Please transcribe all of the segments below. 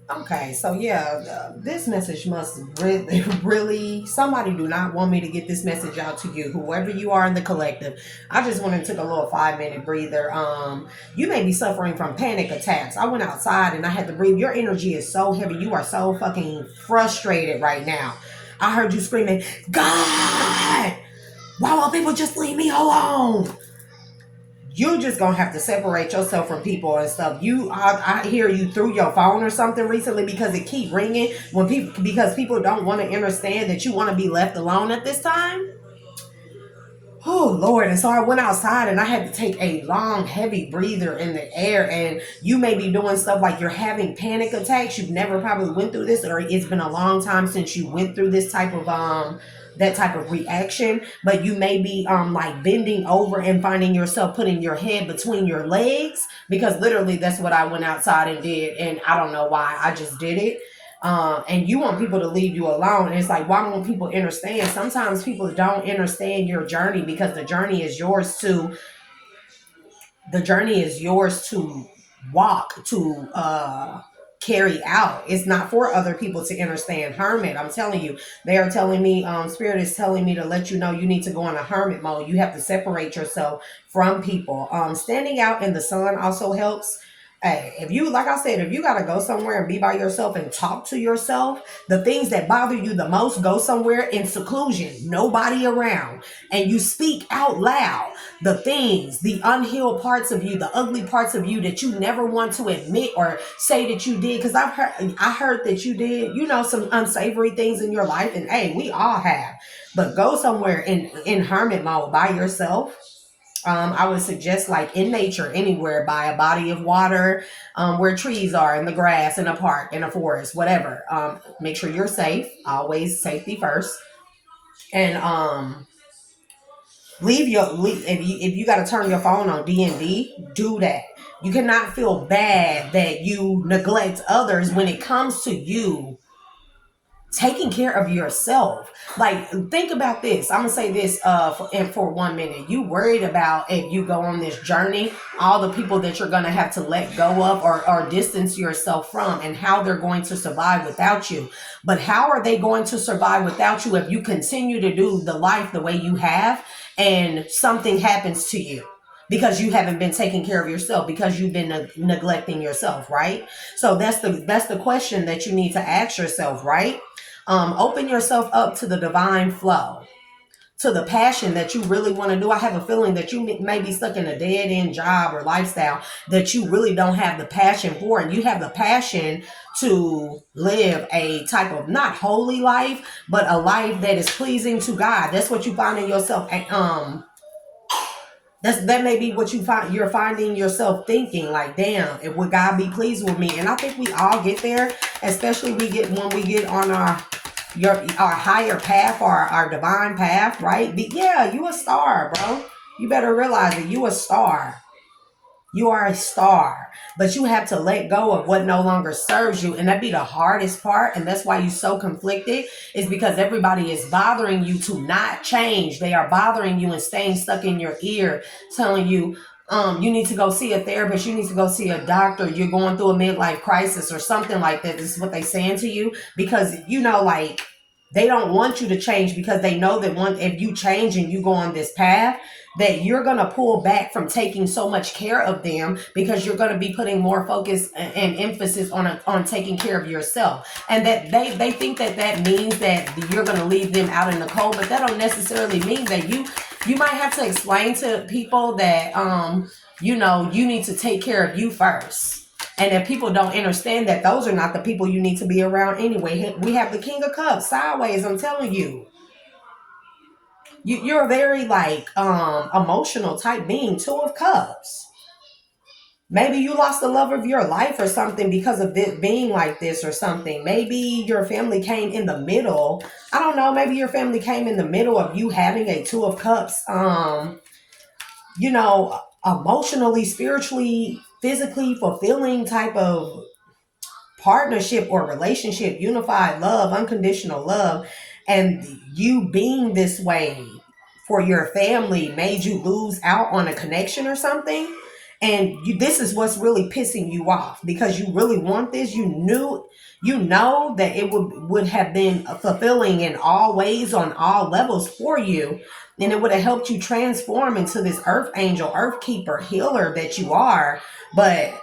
Okay, so yeah, this message must really, really, somebody do not want me to get this message out to you, whoever you are in the collective. I just went and took a little 5 minute breather. You may be suffering from panic attacks. I went outside and I had to breathe. Your energy is so heavy. You are so fucking frustrated right now. I heard you screaming, God, why won't people just leave me alone? You just gonna have to separate yourself from people and stuff. I hear you threw your phone or something recently because it keep ringing when people because people don't want to understand that you want to be left alone at this time. Oh Lord. And so I went outside and I had to take a long, heavy breather in the air. And you may be doing stuff like you're having panic attacks. You've never probably went through this, or it's been a long time since you went through this type of that type of reaction. But you may be like bending over and finding yourself putting your head between your legs, because literally that's what I went outside and did. And I don't know why. I just did it. And you want people to leave you alone. And it's like, why won't people understand? Sometimes people don't understand your journey because the journey is yours to walk, to carry out. It's not for other people to understand. Hermit, I'm telling you, they are telling me, spirit is telling me to let you know you need to go in a hermit mode. You have to separate yourself from people. Standing out in the sun also helps. Hey, if you, like I said, if you got to go somewhere and be by yourself and talk to yourself, the things that bother you the most, go somewhere in seclusion, nobody around, and you speak out loud the things, the unhealed parts of you, the ugly parts of you that you never want to admit or say that you did. Because I heard that you did, some unsavory things in your life, and hey, we all have. But go somewhere in hermit mode by yourself. I would suggest like in nature, anywhere by a body of water, where trees are, in the grass, in a park, in a forest, whatever. Make sure you're safe. Always safety first. And if you got to turn your phone on D&D, do that. You cannot feel bad that you neglect others when it comes to you taking care of yourself. Like, think about this. I'm gonna say this for 1 minute. You worried about, if you go on this journey, all the people that you're gonna have to let go of or distance yourself from, and how they're going to survive without you. But how are they going to survive without you if you continue to do the life the way you have and something happens to you? Because you haven't been taking care of yourself, because you've been neglecting yourself, right? So that's the question that you need to ask yourself, right? Open yourself up to the divine flow, to the passion that you really want to do. I have a feeling that you may be stuck in a dead end job or lifestyle that you really don't have the passion for, and you have the passion to live a type of not holy life, but a life that is pleasing to God. That's what you find in yourself. That may be what you're finding yourself thinking, like, damn, it would God be pleased with me? And I think we all get there, especially when we get on our higher path, or our divine path, right? Yeah, you a star, bro. You better realize that you a star. You are a star, but you have to let go of what no longer serves you. And that be the hardest part. And that's why you're so conflicted, is because everybody is bothering you to not change. They are bothering you and staying stuck in your ear, telling you, you need to go see a therapist. You need to go see a doctor. You're going through a midlife crisis or something like that. This is what they saying to you, because, like, they don't want you to change, because they know that if you change and you go on this path, that you're going to pull back from taking so much care of them, because you're going to be putting more focus and emphasis on taking care of yourself. And that they think that means that you're going to leave them out in the cold, but that don't necessarily mean that you might have to explain to people that, you need to take care of you first. And if people don't understand that, those are not the people you need to be around anyway. We have the King of Cups sideways. I'm telling you. You're a very like emotional type being. Two of Cups. Maybe you lost the love of your life or something because of this being like this or something. Maybe your family came in the middle. I don't know. Maybe your family came in the middle of you having a Two of Cups. Emotionally, spiritually, physically fulfilling type of partnership or relationship, unified love, unconditional love. And you being this way for your family made you lose out on a connection or something. This is what's really pissing you off because you really want this. You know that it would have been fulfilling in all ways on all levels for you, and it would have helped you transform into this earth angel, earth keeper, healer that you are. But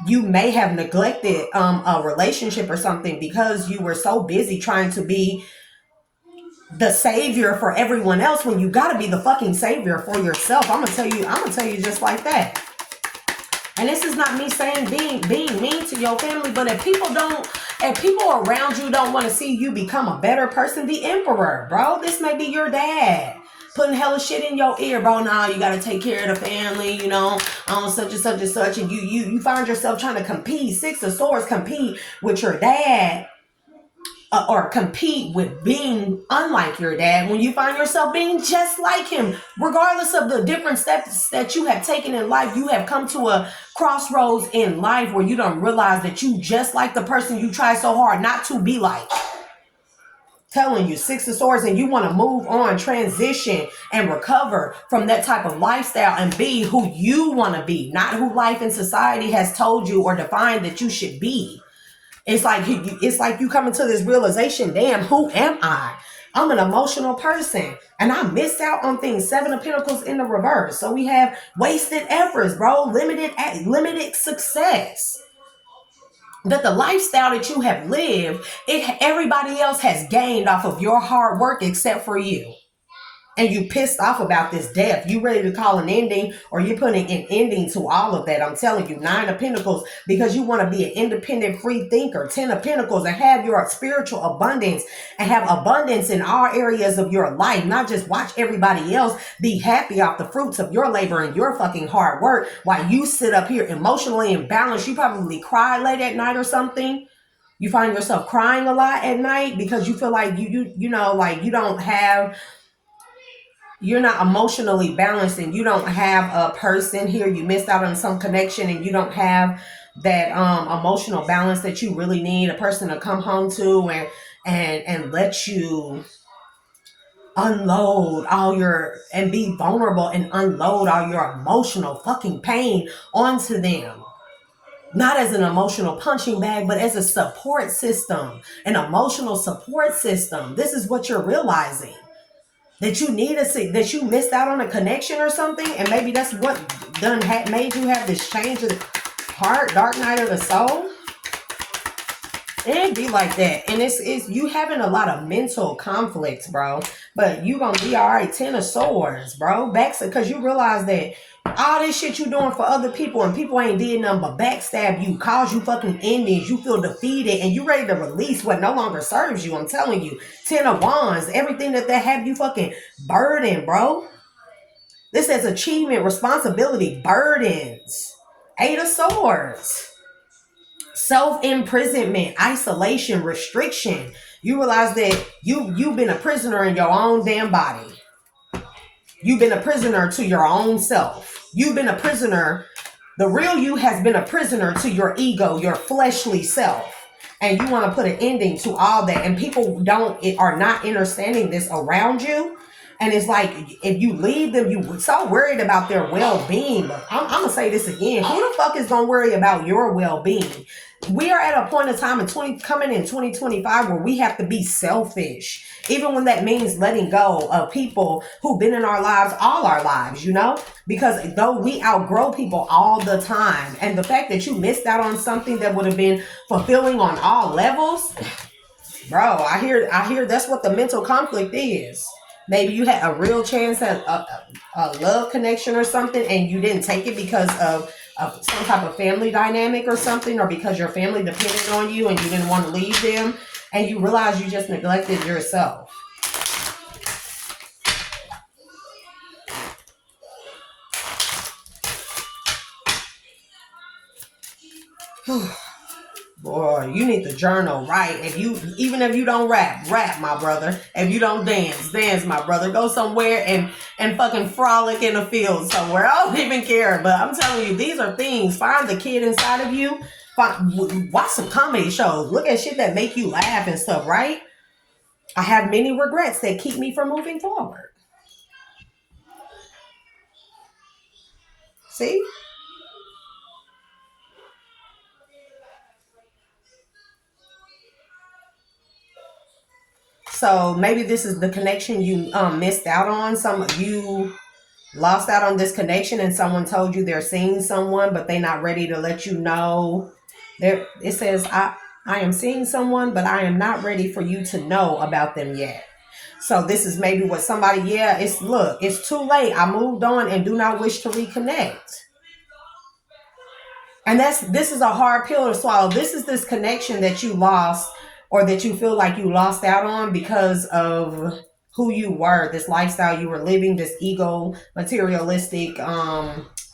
you may have neglected a relationship or something because you were so busy trying to be the savior for everyone else when you got to be the fucking savior for yourself. I'm gonna tell you just like that. And this is not me saying being mean to your family, but if people around you don't want to see you become a better person, the emperor, bro, this may be your dad putting hella shit in your ear, bro. Nah, you gotta take care of the family, such and such and such, and you find yourself trying to compete, Six of Swords, compete with your dad. Or compete with being unlike your dad when you find yourself being just like him. Regardless of the different steps that you have taken in life, you have come to a crossroads in life where you don't realize that you just like the person you try so hard not to be like. Telling you, Six of Swords, and you want to move on, transition, and recover from that type of lifestyle and be who you want to be, not who life and society has told you or defined that you should be. It's like you coming to this realization, damn, who am I? I'm an emotional person and I missed out on things. Seven of Pentacles in the reverse. So we have wasted efforts, bro, limited success. That the lifestyle that you have lived, everybody else has gained off of your hard work except for you. And you pissed off about this death. You ready to call an ending, or you're putting an ending to all of that. I'm telling you, Nine of Pentacles, because you want to be an independent free thinker. Ten of Pentacles, and have your spiritual abundance and have abundance in all areas of your life. Not just watch everybody else be happy off the fruits of your labor and your fucking hard work while you sit up here emotionally imbalanced. You probably cry late at night or something. You find yourself crying a lot at night because you feel like like you're not emotionally balanced and you don't have a person here. You missed out on some connection and you don't have that emotional balance that you really need. A person to come home to and let you unload and be vulnerable and unload all your emotional fucking pain onto them. Not as an emotional punching bag, but as a support system, an emotional support system. This is what you're realizing. That that you missed out on a connection or something, and maybe that's what made you have this change of heart, dark night of the soul. It'd be like that, and it's you having a lot of mental conflicts, bro. But you gonna be all right. Ten of Swords, bro. Because you realize that all this shit you doing for other people and people ain't did nothing but backstab you, cause you fucking endings, you feel defeated, and you ready to release what no longer serves you. I'm telling you. Ten of Wands, everything that have you fucking burdened, bro. This is achievement, responsibility, burdens. Eight of Swords. Self-imprisonment, isolation, restriction. You realize that you've been a prisoner in your own damn body. You've been a prisoner to your own self. You've been a prisoner. The real you has been a prisoner to your ego, your fleshly self. And you want to put an ending to all that. And people are not understanding this around you. And it's like, if you leave them, you're so worried about their well-being. But I'm going to say this again. Who the fuck is going to worry about your well-being? We are at a point in time coming in 2025 where we have to be selfish. Even when that means letting go of people who've been in our lives all our lives, because though we outgrow people all the time, and the fact that you missed out on something that would have been fulfilling on all levels, bro, I hear that's what the mental conflict is. Maybe you had a real chance at a love connection or something, and you didn't take it because of some type of family dynamic or something, or because your family depended on you and you didn't want to leave them, and you realize you just neglected yourself. Boy, you need to journal, right? Even if you don't rap, my brother. If you don't dance, my brother. Go somewhere and fucking frolic in the field somewhere. I don't even care. But I'm telling you, these are things. Find the kid inside of you. Watch some comedy shows. Look at shit that make you laugh and stuff, right? I have many regrets that keep me from moving forward. See? So maybe this is the connection you missed out on. You lost out on this connection, and someone told you they're seeing someone, but they're not ready to let you know. There, it says, I am seeing someone, but I am not ready for you to know about them yet. So this is maybe what somebody, yeah, it's too late. I moved on and do not wish to reconnect. And this is a hard pill to swallow. This connection that you lost, or that you feel like you lost out on because of who you were, this lifestyle you were living, this ego materialistic,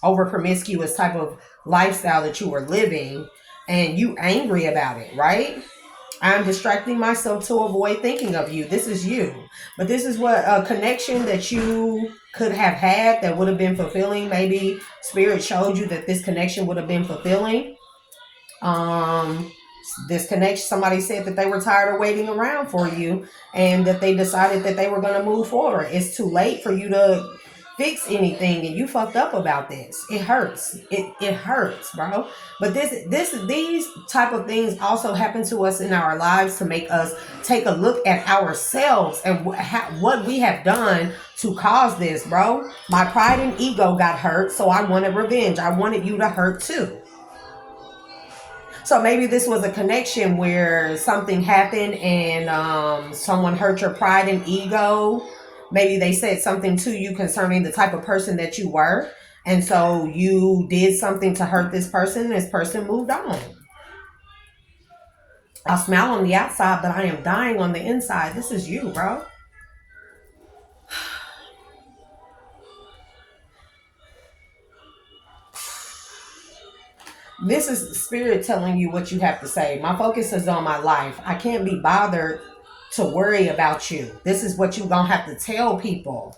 over promiscuous type of lifestyle that you were living, and you angry about it, right? I'm distracting myself to avoid thinking of you. This is you. But this is what a connection that you could have had that would have been fulfilling. Maybe spirit showed you that this connection would have been fulfilling. This connection, somebody said that they were tired of waiting around for you, and that they decided that they were going to move forward. It's too late for you to fix anything, and you fucked up about this. It hurts. It hurts, bro. But these type of things also happen to us in our lives to make us take a look at ourselves and what we have done to cause this, bro. My pride and ego got hurt, so I wanted revenge. I wanted you to hurt too. So maybe this was a connection where something happened, and someone hurt your pride and ego. Maybe they said something to you concerning the type of person that you were. And so you did something to hurt this person. This person moved on. I smile on the outside, but I am dying on the inside. This is you, bro. This is spirit telling you what you have to say. My focus is on my life. I can't be bothered to worry about you. This is what you're going to have to tell people.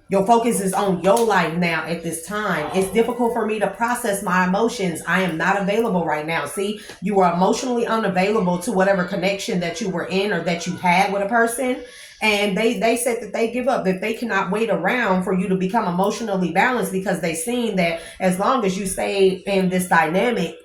Your focus is on your life now at this time. It's difficult for me to process my emotions. I am not available right now. See, you were emotionally unavailable to whatever connection that you were in or that you had with a person. And they said that they give up, that they cannot wait around for you to become emotionally balanced, because they seen that as long as you stay in this dynamic,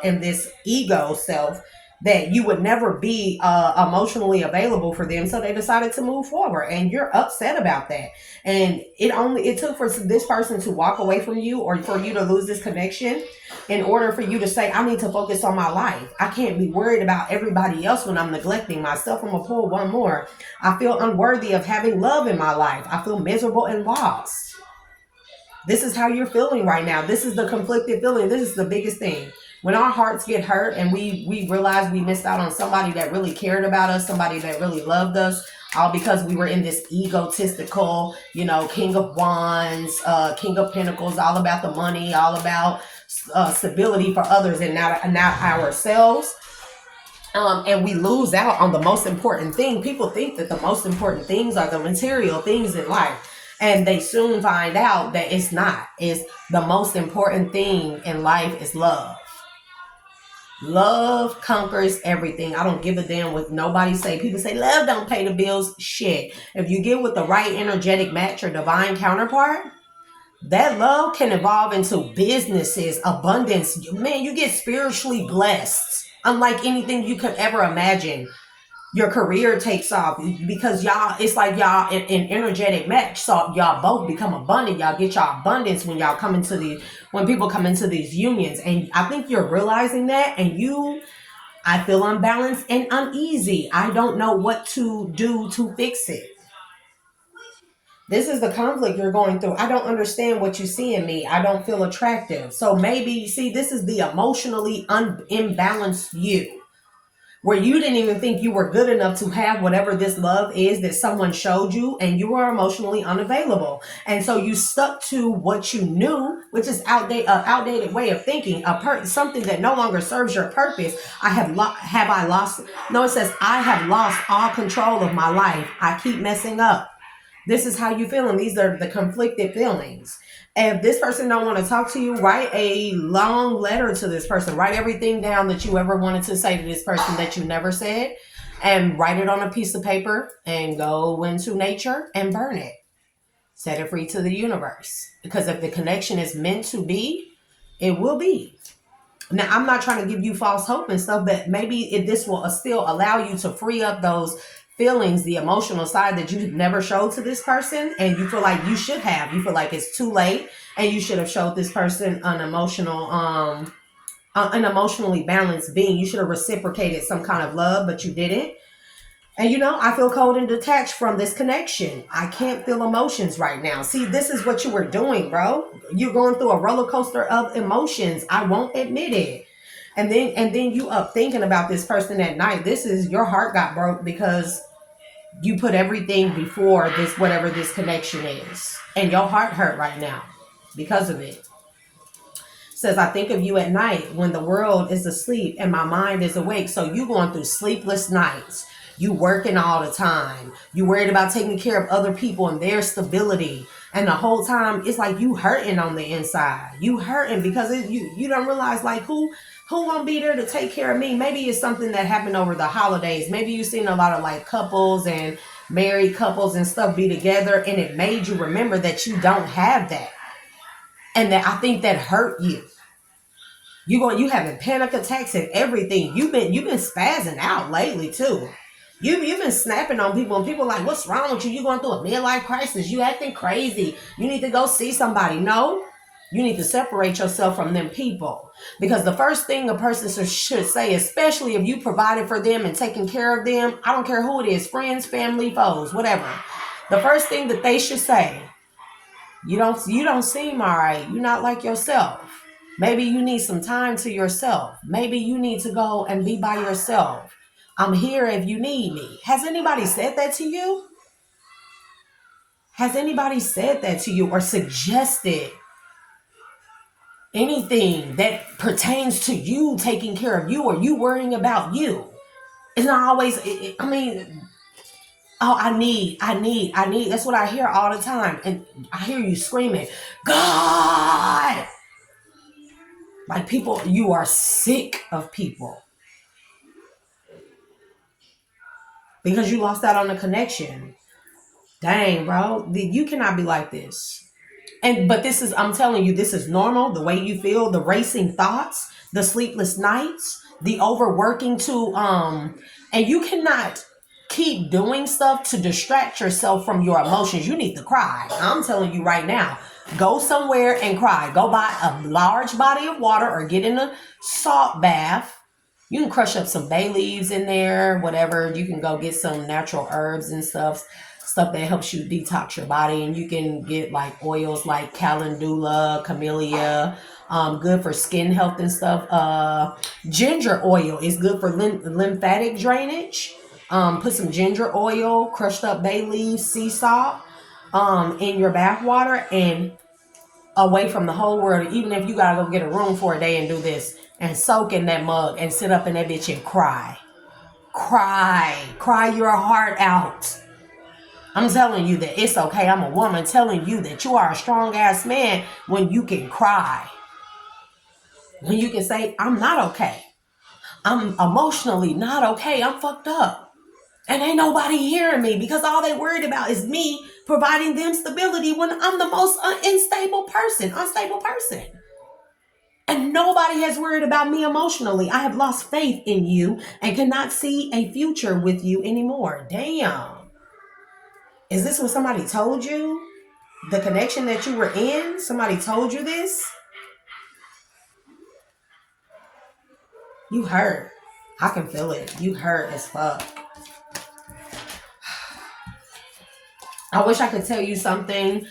in this ego self, that you would never be emotionally available for them. So they decided to move forward, and you're upset about that. And it took for this person to walk away from you, or for you to lose this connection, in order for you to say, I need to focus on my life. I can't be worried about everybody else when I'm neglecting myself. I'm gonna pull one more. I feel unworthy of having love in my life. I feel miserable and lost. This is how you're feeling right now. This is the conflicted feeling. This is the biggest thing. When our hearts get hurt and we realize we missed out on somebody that really cared about us, somebody that really loved us, all because we were in this egotistical, King of Wands, King of Pentacles, all about the money, all about stability for others and not ourselves. And we lose out on the most important thing. People think that the most important things are the material things in life. And they soon find out that it's not. It's the most important thing in life is love. Love conquers everything. I don't give a damn what nobody say. People say love don't pay the bills. Shit. If you get with the right energetic match or divine counterpart, that love can evolve into businesses, abundance. Man, you get spiritually blessed. Unlike anything you could ever imagine. Your career takes off because y'all, it's like y'all in energetic match. So y'all both become abundant. Y'all get y'all abundance when people come into these unions. And I think you're realizing that. And I feel unbalanced and uneasy. I don't know what to do to fix it. This is the conflict you're going through. I don't understand what you see in me. I don't feel attractive. So maybe, see, this is the emotionally imbalanced you, where you didn't even think you were good enough to have whatever this love is that someone showed you, and you were emotionally unavailable. And so you stuck to what you knew, which is outdated way of thinking, something that no longer serves your purpose. I lost? No, it says, I have lost all control of my life. I keep messing up. This is how you feeling. These are the conflicted feelings. If this person don't want to talk to you, write a long letter to this person. Write everything down that you ever wanted to say to this person that you never said, and write it on a piece of paper and go into nature and burn it. Set it free to the universe. Because if the connection is meant to be, it will be. Now, I'm not trying to give you false hope and stuff, but maybe this will still allow you to free up those feelings, the emotional side that you never showed to this person, and you feel like you should have. You feel like it's too late, and you should have showed this person an emotionally balanced being. You should have reciprocated some kind of love, but you didn't. And I feel cold and detached from this connection. I can't feel emotions right now. See, this is what you were doing, bro. You're going through a roller coaster of emotions. I won't admit it. And then you up thinking about this person at night. This is your heart got broke because you put everything before this, whatever this connection is. And your heart hurt right now because of it. Says, I think of you at night when the world is asleep and my mind is awake. So you going through sleepless nights. You working all the time. You worried about taking care of other people and their stability. And the whole time it's like you hurting on the inside. You hurting because you don't realize like who gonna be there to take care of me. Maybe it's something that happened over the holidays. Maybe you've seen a lot of like couples and married couples and stuff be together, and it made you remember that you don't have that. And that I think that hurt you. You having panic attacks and everything. You've been spazzing out lately too. You've been snapping on people, and people like, what's wrong with you? You going through a midlife crisis. You acting crazy. You need to go see somebody. No, you need to separate yourself from them people. Because the first thing a person should say, especially if you provided for them and taking care of them, I don't care who it is, friends, family, foes, whatever. The first thing that they should say, you don't seem all right. You're not like yourself. Maybe you need some time to yourself. Maybe you need to go and be by yourself. I'm here if you need me. Has anybody said that to you? Has anybody said that to you or suggested anything that pertains to you taking care of you or you worrying about you? It's not always, I need. That's what I hear all the time. And I hear you screaming, God! Like people, you are sick of people. Because you lost out on the connection. Dang, bro. You cannot be like this. But I'm telling you, this is normal. The way you feel, the racing thoughts, the sleepless nights, the overworking and you cannot keep doing stuff to distract yourself from your emotions. You need to cry. I'm telling you right now, go somewhere and cry. Go buy a large body of water or get in a salt bath. You can crush up some bay leaves in there, whatever. You can go get some natural herbs and stuff that helps you detox your body. And you can get like oils like calendula, camellia, good for skin health and stuff. Ginger oil is good for lymphatic drainage. Put some ginger oil, crushed up bay leaves, sea salt in your bath water and away from the whole world. Even if you gotta go get a room for a day and do this and soak in that mug and sit up in that bitch and cry your heart out. I'm telling you that it's okay. I'm a woman telling you that you are a strong ass man when you can cry, when you can say, I'm not okay, I'm emotionally not okay, I'm fucked up, and ain't nobody hearing me, because all they worried about is me providing them stability when I'm the most unstable person. And nobody has worried about me emotionally. I have lost faith in you and cannot see a future with you anymore. Damn. Is this what somebody told you? The connection that you were in? Somebody told you this? You hurt. I can feel it. You hurt as fuck. I wish I could tell you something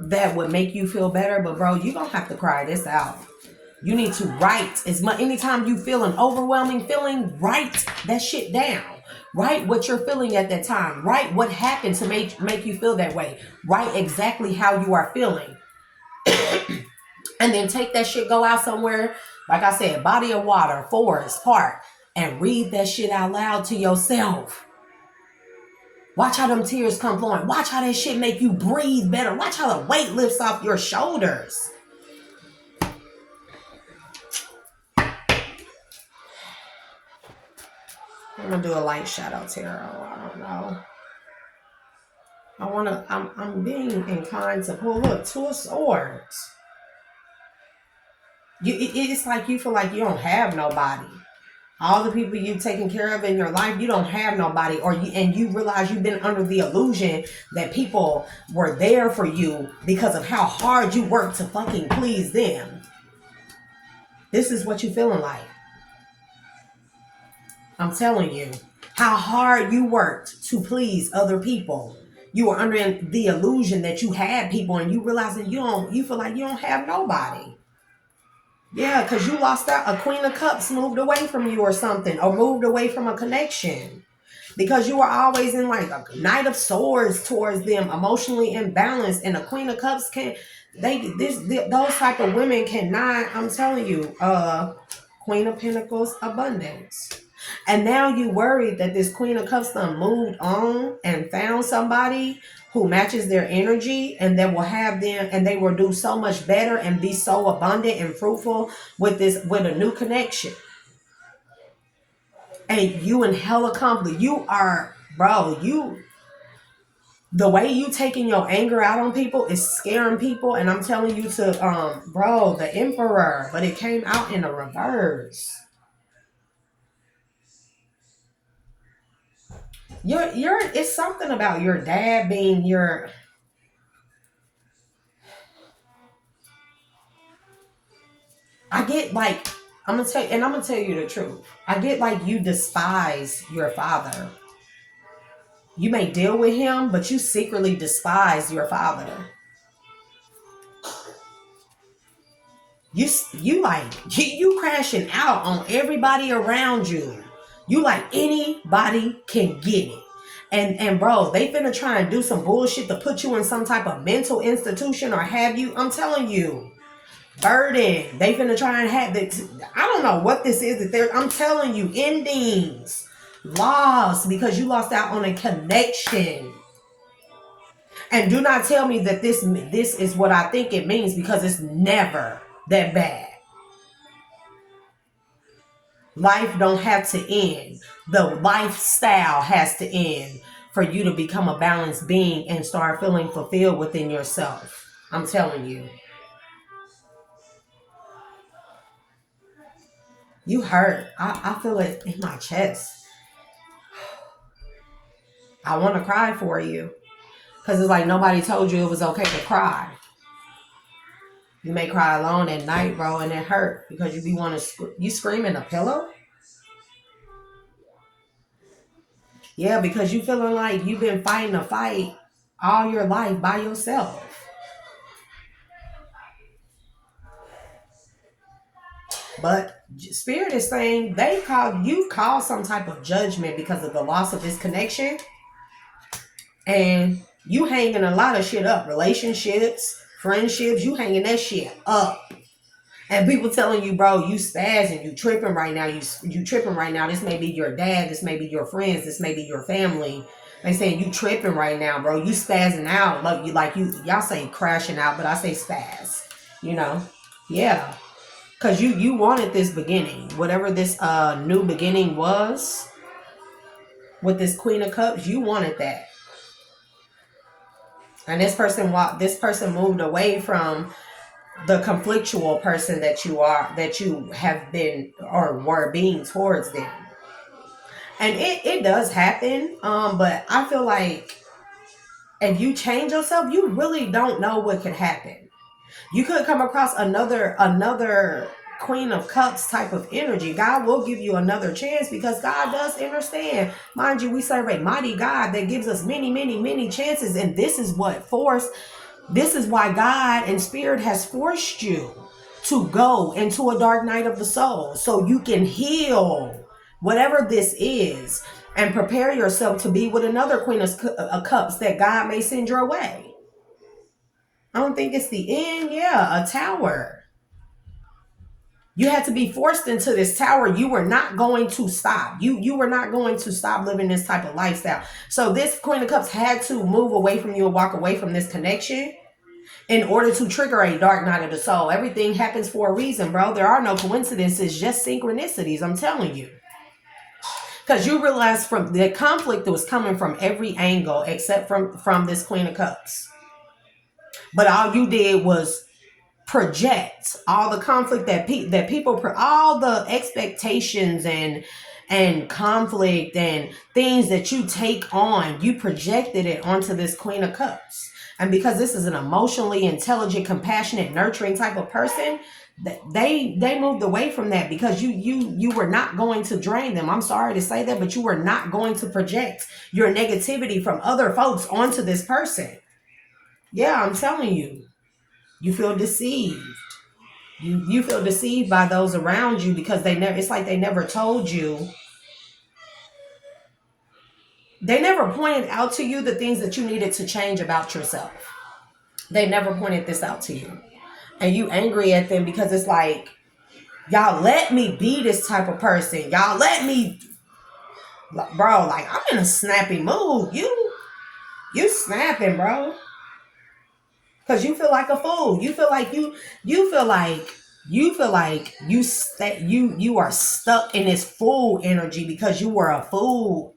that would make you feel better, but bro, you don't have to cry this out. You need to write as much. Anytime you feel an overwhelming feeling, write that shit down. Write what you're feeling at that time. Write what happened to make you feel that way. Write exactly how you are feeling. And then take that shit, go out somewhere, like I said, body of water, forest, park, and read that shit out loud to yourself. Watch how them tears come flowing. Watch how that shit make you breathe better. Watch how the weight lifts off your shoulders. I'm gonna do a light shadow tarot. I don't know. I'm being inclined to pull, look, Two of Swords. It's like you feel like you don't have nobody. All the people you've taken care of in your life, you don't have nobody, and you realize you've been under the illusion that people were there for you because of how hard you worked to fucking please them. This is what you feeling like. I'm telling you, how hard you worked to please other people. You were under the illusion that you had people, and you realize that you feel like you don't have nobody. Yeah, because you lost out. A Queen of Cups moved away from you or something, or moved away from a connection. Because you were always in like a Knight of Swords towards them, emotionally imbalanced. And a Queen of Cups those type of women cannot, I'm telling you, Queen of Pentacles, abundance. And now you worried that this Queen of Cups done moved on and found somebody who matches their energy, and that will have them, and they will do so much better and be so abundant and fruitful with a new connection. And you in hella conflict. You are, bro, the way you taking your anger out on people is scaring people. And I'm telling you to, bro, the Emperor, but it came out in a reverse. It's something about your dad being your, I get like, I'm gonna tell you the truth. I get like you despise your father. You may deal with him, but you secretly despise your father. You crashing out on everybody around you. You like anybody can get it. And bro, they finna try and do some bullshit to put you in some type of mental institution or have you, I'm telling you, burden. They finna try and have this. I don't know what this is I'm telling you, endings, loss, because you lost out on a connection. And do not tell me that this is what I think it means, because it's never that bad. Life don't have to end. The lifestyle has to end for you to become a balanced being and start feeling fulfilled within yourself. I'm telling you. You hurt. I feel it in my chest. I want to cry for you. Because it's like nobody told you it was okay to cry. You may cry alone at night, bro, and it hurt because you scream in a pillow. Yeah, because you feeling like you've been fighting a fight all your life by yourself. But Spirit is saying you've caused some type of judgment because of the loss of this connection. And you hanging a lot of shit up. Relationships, friendships, you hanging that shit up. And people telling you, bro, you spazzing, you tripping right now. You tripping right now. This may be your dad. This may be your friends. This may be your family. They saying you tripping right now, bro. You spazzing out. Y'all say crashing out, but I say spaz. You know? Yeah. Because you wanted this beginning. Whatever this new beginning was with this Queen of Cups, you wanted that. And this person moved away from the conflictual person that you have been or were being towards them. And it does happen. But I feel like if you change yourself, you really don't know what could happen. You could come across another Queen of Cups type of energy. God will give you another chance because God does understand. Mind you, we serve a mighty God that gives us many, many, many chances. And this is why God and Spirit has forced you to go into a dark night of the soul so you can heal whatever this is and prepare yourself to be with another Queen of Cups that God may send your way. I don't think it's the end. Yeah, a tower. You had to be forced into this tower. You were not going to stop. You were not going to stop living this type of lifestyle. So this Queen of Cups had to move away from you and walk away from this connection in order to trigger a dark night of the soul. Everything happens for a reason, bro. There are no coincidences, just synchronicities. I'm telling you. Because you realize from the conflict that was coming from every angle except from this Queen of Cups. But all you did was project all the conflict that people, all the expectations and conflict and things that you take on, you projected it onto this Queen of Cups. And because this is an emotionally intelligent, compassionate, nurturing type of person, they moved away from that because you were not going to drain them. I'm sorry to say that, but you were not going to project your negativity from other folks onto this person. Yeah, I'm telling you. You feel deceived. You feel deceived by those around you because they never, it's like they never told you. They never pointed out to you the things that you needed to change about yourself. They never pointed this out to you. And you angry at them because it's like, y'all let me be this type of person. Y'all let me, bro, like I'm in a snappy mood. You snapping, bro. Cause you feel like a fool. You feel like you are stuck in this fool energy because you were a fool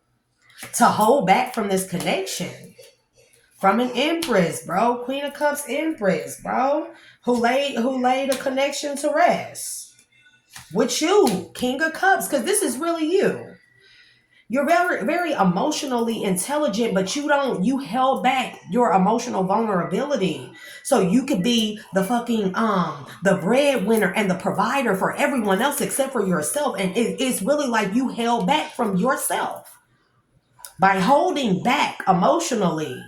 to hold back from this connection. From an Empress, bro. Queen of Cups Empress, bro. Who laid a connection to rest. With you, King of Cups, because this is really you. You're very, very emotionally intelligent, but you held back your emotional vulnerability. So you could be the fucking, the breadwinner and the provider for everyone else except for yourself. And it's really like you held back from yourself by holding back emotionally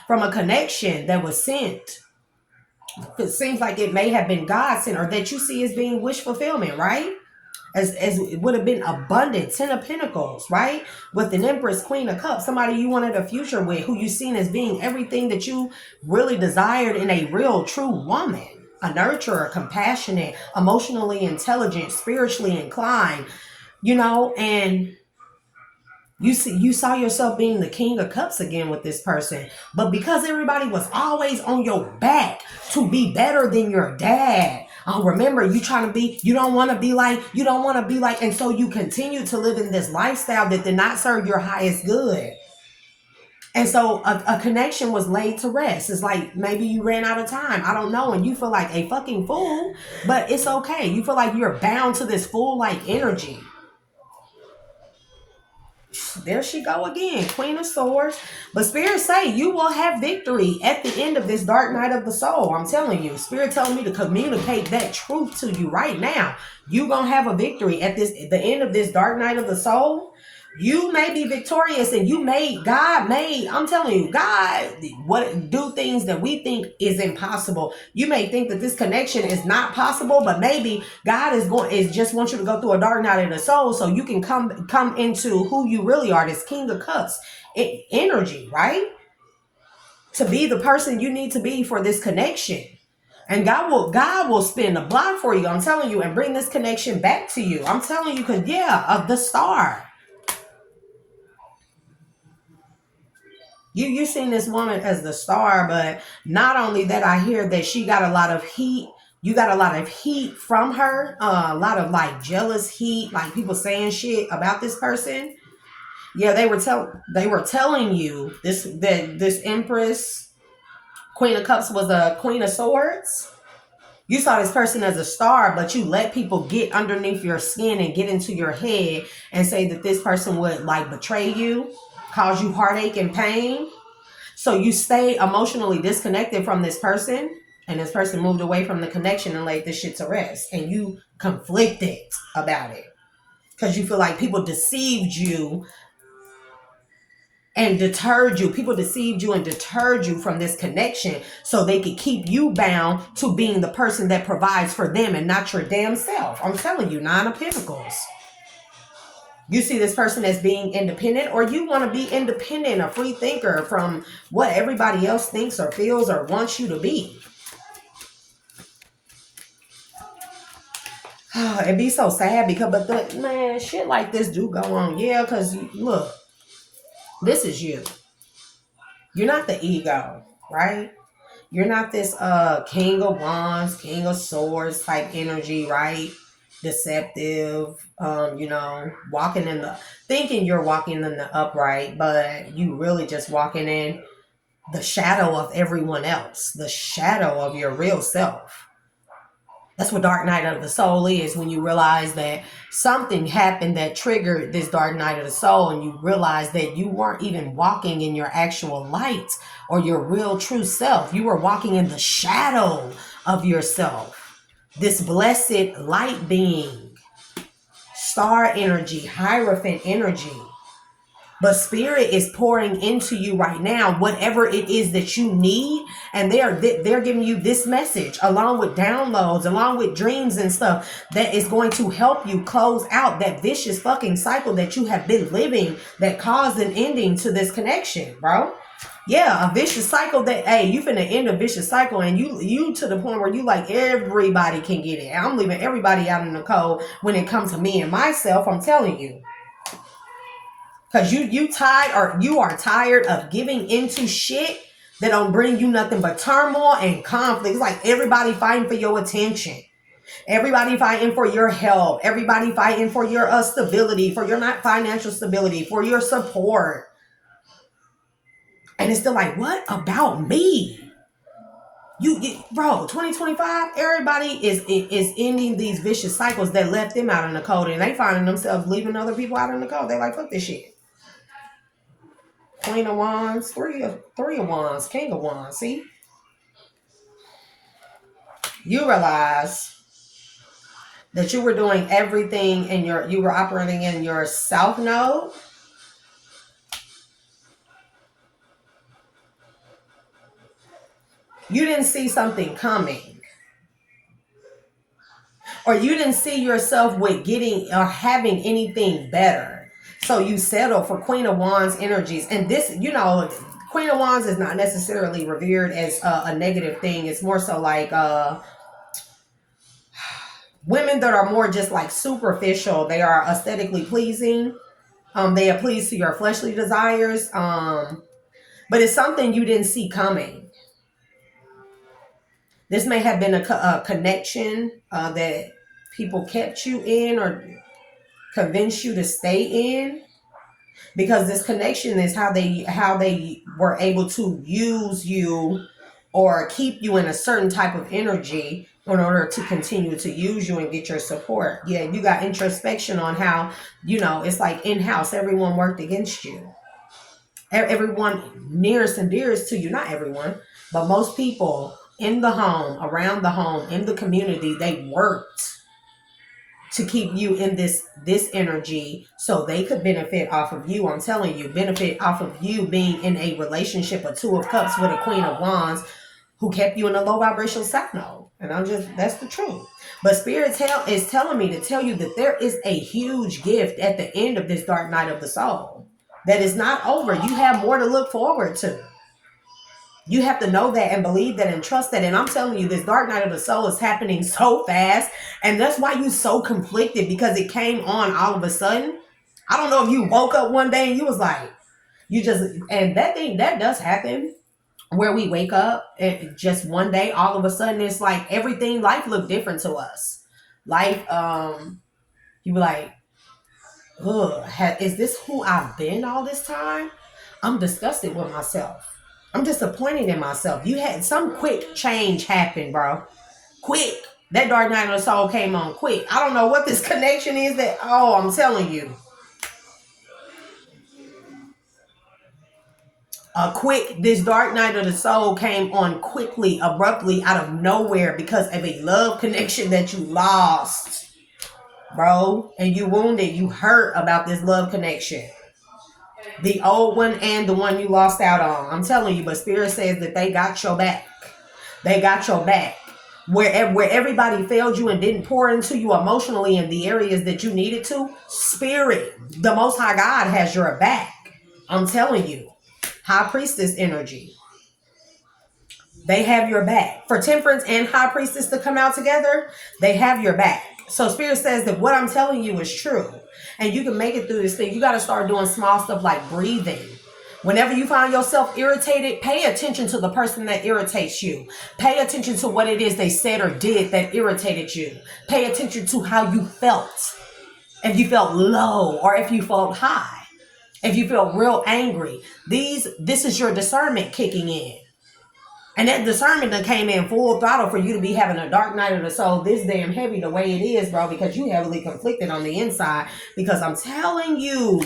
from a connection that was sent. It seems like it may have been God sent or that you see as being wish fulfillment, right? As it would have been abundant, 10 of Pentacles, right? With an Empress, Queen of Cups, somebody you wanted a future with, who you seen as being everything that you really desired in a real, true woman. A nurturer, compassionate, emotionally intelligent, spiritually inclined, and you saw yourself being the King of Cups again with this person. But because everybody was always on your back to be better than your dad. Remember, you don't want to be like, and so you continue to live in this lifestyle that did not serve your highest good. And so a connection was laid to rest. It's like maybe you ran out of time. I don't know. And you feel like a fucking fool, but it's okay. You feel like you're bound to this fool-like energy. There she go again, Queen of Swords. But Spirit say you will have victory at the end of this dark night of the soul. I'm telling you, Spirit telling me to communicate that truth to you right now. You gonna have a victory at the end of this dark night of the soul. You may be victorious, and I'm telling you, God do things that we think is impossible. You may think that this connection is not possible, but maybe God is just want you to go through a dark night of the soul so you can come into who you really are, this King of Cups energy, right? To be the person you need to be for this connection. And God will spin the block for you, I'm telling you, and bring this connection back to you. I'm telling you, because of the star. You seen this woman as the star, but not only that, I hear that she got a lot of heat. You got a lot of heat from her, a lot of like jealous heat, like people saying shit about this person. Yeah, they were telling you this Empress, Queen of Cups was a Queen of Swords. You saw this person as a star, but you let people get underneath your skin and get into your head and say that this person would like betray you, cause you heartache and pain. So you stay emotionally disconnected from this person, and this person moved away from the connection and laid this shit to rest. And you conflicted about it because you feel like people deceived you and deterred you. People deceived you and deterred you from this connection so they could keep you bound to being the person that provides for them and not your damn self. I'm telling you, 9 of Pentacles. You see this person as being independent, or you want to be independent, a free thinker from what everybody else thinks or feels or wants you to be. It'd be so sad because, man, shit like this do go on. Yeah, because look, this is you. You're not the ego, right? You're not this King of Wands, King of Swords type energy, right? Deceptive, thinking you're walking in the upright, but you really just walking in the shadow of everyone else, the shadow of your real self. That's what dark night of the soul is, when you realize that something happened that triggered this dark night of the soul, and you realize that you weren't even walking in your actual light or your real true self. You were walking in the shadow of yourself. This blessed light being, star energy, hierophant energy. But spirit is pouring into you right now whatever it is that you need, and they're giving you this message along with downloads, along with dreams and stuff that is going to help you close out that vicious fucking cycle that you have been living, that caused an ending to this connection, bro. Yeah, a vicious cycle that, hey, you finna end a vicious cycle, and you to the point where you like everybody can get it. I'm leaving everybody out in the cold when it comes to me and myself. I'm telling you. Cause you are tired of giving into shit that don't bring you nothing but turmoil and conflict. It's like everybody fighting for your attention. Everybody fighting for your help. Everybody fighting for your stability, for your not financial stability, for your support. And it's still like, what about me? Bro, 2025, everybody is ending these vicious cycles that left them out in the cold, and they finding themselves leaving other people out in the cold. They like, fuck this shit. Queen of Wands, three of Wands, King of Wands. See, you realize that you were doing everything in you were operating in your South Node. You didn't see something coming, or you didn't see yourself with getting or having anything better. So you settle for Queen of Wands energies, and this, Queen of Wands is not necessarily revered as a negative thing. It's more so like women that are more just like superficial. They are aesthetically pleasing. They are pleased to your fleshly desires. But it's something you didn't see coming. This may have been a connection that people kept you in or convinced you to stay in, because this connection is how they were able to use you or keep you in a certain type of energy in order to continue to use you and get your support. Yeah, you got introspection on how, it's like in-house, everyone worked against you. Everyone nearest and dearest to you, not everyone, but most people in the home, around the home, in the community, they worked to keep you in this energy so they could benefit off of you. I'm telling you, benefit off of you being in a relationship, a Two of Cups with a Queen of Wands, who kept you in a low vibrational South Node. And that's the truth. But Spirit is telling me to tell you that there is a huge gift at the end of this dark night of the soul that is not over. You have more to look forward to. You have to know that and believe that and trust that. And I'm telling you, this dark night of the soul is happening so fast. And that's why you're so conflicted, because it came on all of a sudden. I don't know if you woke up one day and you was like, and that does happen, where we wake up and just one day, all of a sudden, it's like life looked different to us. Life, you be like, ugh, is this who I've been all this time? I'm disgusted with myself. I'm disappointed in myself. You had some quick change happen, bro. Quick. That dark night of the soul came on quick. I don't know what this connection is that, I'm telling you. This dark night of the soul came on quickly, abruptly, out of nowhere, because of a love connection that you lost, bro. And you wounded, you hurt about this love connection. The old one and the one you lost out on. I'm telling you, but Spirit says that they got your back. They got your back. Where everybody failed you and didn't pour into you emotionally in the areas that you needed to, Spirit, the Most High God, has your back. I'm telling you. High Priestess energy. They have your back. For Temperance and High Priestess to come out together, they have your back. So Spirit says that what I'm telling you is true. And you can make it through this thing. You got to start doing small stuff like breathing. Whenever you find yourself irritated, pay attention to the person that irritates you. Pay attention to what it is they said or did that irritated you. Pay attention to how you felt. If you felt low or if you felt high. If you feel real angry. This is your discernment kicking in. And that discernment that came in full throttle for you to be having a dark night of the soul this damn heavy the way it is, bro, because you heavily conflicted on the inside. Because I'm telling you,